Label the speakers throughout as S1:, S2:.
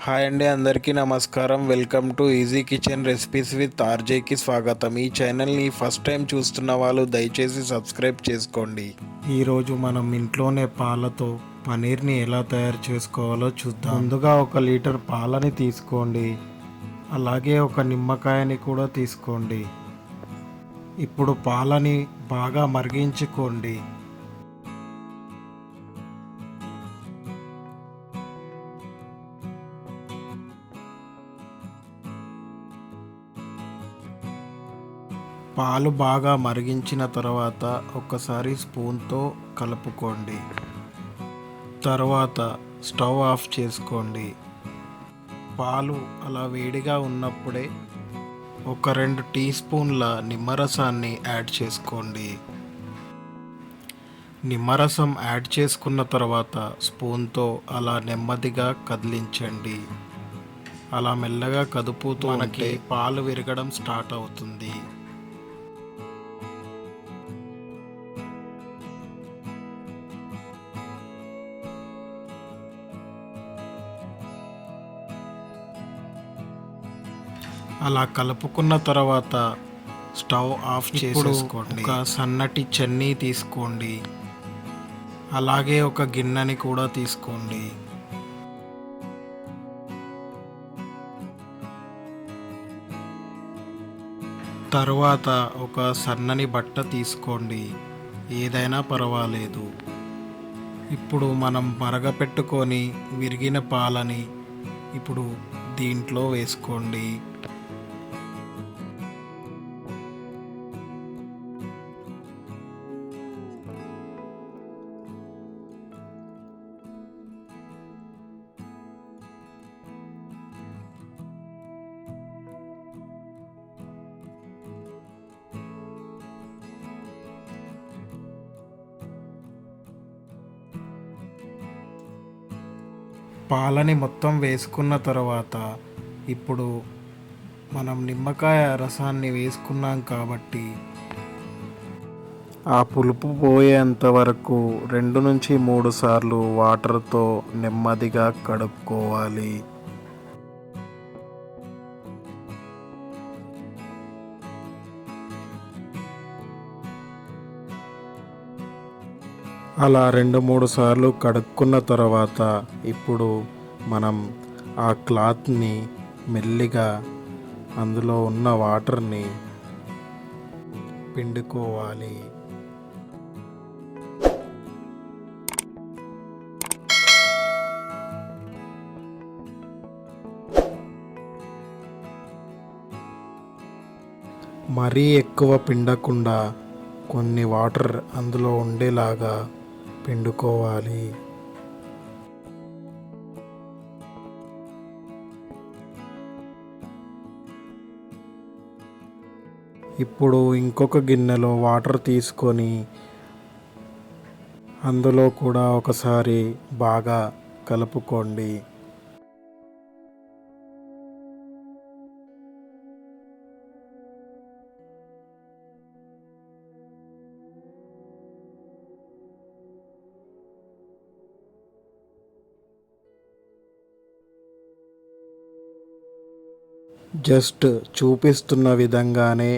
S1: Hi అండి, అందరికీ నమస్కారం. Welcome to easy kitchen recipes with ఆర్జేకి స్వాగతం. ఈ ఛానల్ని ఫస్ట్ టైం చూస్తున్న వాళ్ళు దయచేసి సబ్స్క్రైబ్ చేసుకోండి. ఈరోజు మనం ఇంట్లోనే పాలతో పనీర్ని ఎలా తయారు చేసుకోవాలో చూద్దాం. ముందుగా 1 లీటర్ పాలని తీసుకోండి. అలాగే ఒక నిమ్మకాయని కూడా తీసుకోండి. ఇప్పుడు పాలని బాగా మరిగించుకోండి. పాలు బాగా మరిగించిన తర్వాత ఒకసారి స్పూన్తో కలుపుకోండి. తర్వాత స్టవ్ ఆఫ్ చేసుకోండి. పాలు అలా వేడిగా ఉన్నప్పుడే ఒక 2 టీ స్పూన్ల నిమ్మరసాన్ని యాడ్ చేసుకోండి. నిమ్మరసం యాడ్ చేసుకున్న తర్వాత స్పూన్తో అలా నెమ్మదిగా కదిలించండి. అలా మెల్లగా కదుపుతూ మనకి పాలు విరగడం స్టార్ట్ అవుతుంది. అలా కలుపుకున్న తర్వాత స్టవ్ ఆఫ్ చేసుకోండి. ఒక సన్నటి చెన్నీ తీసుకోండి. అలాగే ఒక గిన్నెని కూడా తీసుకోండి. తరువాత ఒక సన్నని బట్ట తీసుకోండి, ఏదైనా పర్వాలేదు. ఇప్పుడు మనం మరగపెట్టుకొని విరిగిన పాలని ఇప్పుడు దీంట్లో వేసుకోండి. పాలని మొత్తం వేసుకున్న తర్వాత ఇప్పుడు మనం నిమ్మకాయ రసాన్ని వేసుకున్నాం కాబట్టి ఆ పులుపు పోయేంత వరకు 2 నుంచి 3 సార్లు వాటర్తో నెమ్మదిగా కడుక్కోవాలి. అలా 2-3 సార్లు కడుక్కున్న తర్వాత ఇప్పుడు మనం ఆ క్లాత్ని మెల్లిగా అందులో ఉన్న వాటర్ని పిండుకోవాలి. మరీ ఎక్కువ పిండకుండా కొన్ని వాటర్ అందులో ఉండేలాగా పిండుకోవాలి. ఇప్పుడు ఇంకొక గిన్నెలో వాటర్ తీసుకొని అందులో కూడా ఒకసారి బాగా కలుపుకోండి. జస్ట్ చూపిస్తున్న విధంగానే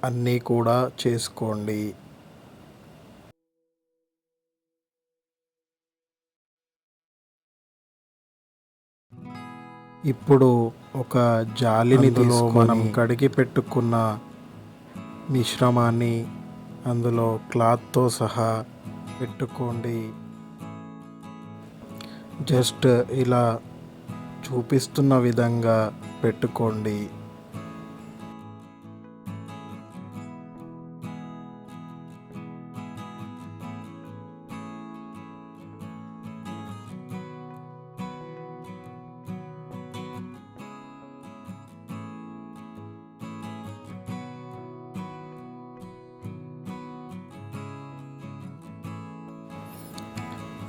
S1: అన్నీ కూడా చేసుకోండి. ఇప్పుడు ఒక జాలిని తీసుకొని మనం కడిగి పెట్టుకున్న మిశ్రమాన్ని అందులో క్లాత్తో సహా పెట్టుకోండి. జస్ట్ ఇలా చూపిస్తున్న విధంగా పెట్టుకోండి.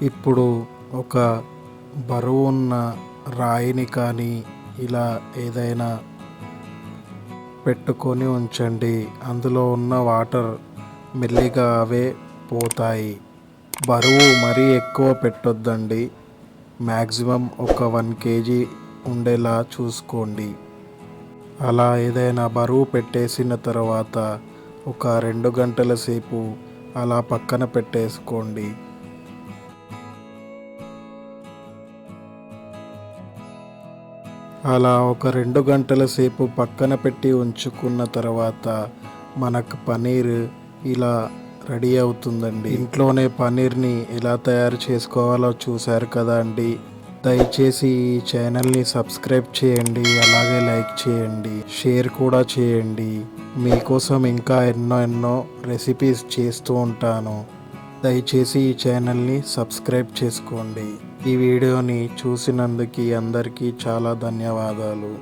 S1: ఇప్పుడు ఒక బరువు ఉన్న రాయిని కానీ ఇలా ఏదైనా పెట్టుకొని ఉంచండి. అందులో ఉన్న వాటర్ మెల్లిగా అవే పోతాయి. బరువు మరీ ఎక్కువ పెట్టొద్దండి. మ్యాక్సిమం ఒక 1 kg ఉండేలా చూసుకోండి. అలా ఏదైనా బరువు పెట్టేసిన తర్వాత ఒక 2 గంటల సేపు అలా పక్కన పెట్టేసుకోండి. అలా ఒక 2 గంటల సేపు పక్కన పెట్టి ఉంచుకున్న తర్వాత మనకు పన్నీర్ ఇలా రెడీ అవుతుందండి. ఇంట్లోనే పన్నీర్ని ఎలా తయారు చేసుకోవాలో చూశారు కదా అండి. దయచేసి ఈ ఛానల్ని సబ్స్క్రైబ్ చేయండి, అలాగే లైక్ చేయండి, షేర్ కూడా చేయండి. మీకోసం ఇంకా ఎన్నో రెసిపీస్ చేస్తూ ఉంటాను. దయచేసి ఈ ఛానల్ని సబ్స్క్రైబ్ చేసుకోండి. ఈ వీడియోని చూసినందుకు అందరికీ చాలా ధన్యవాదాలు.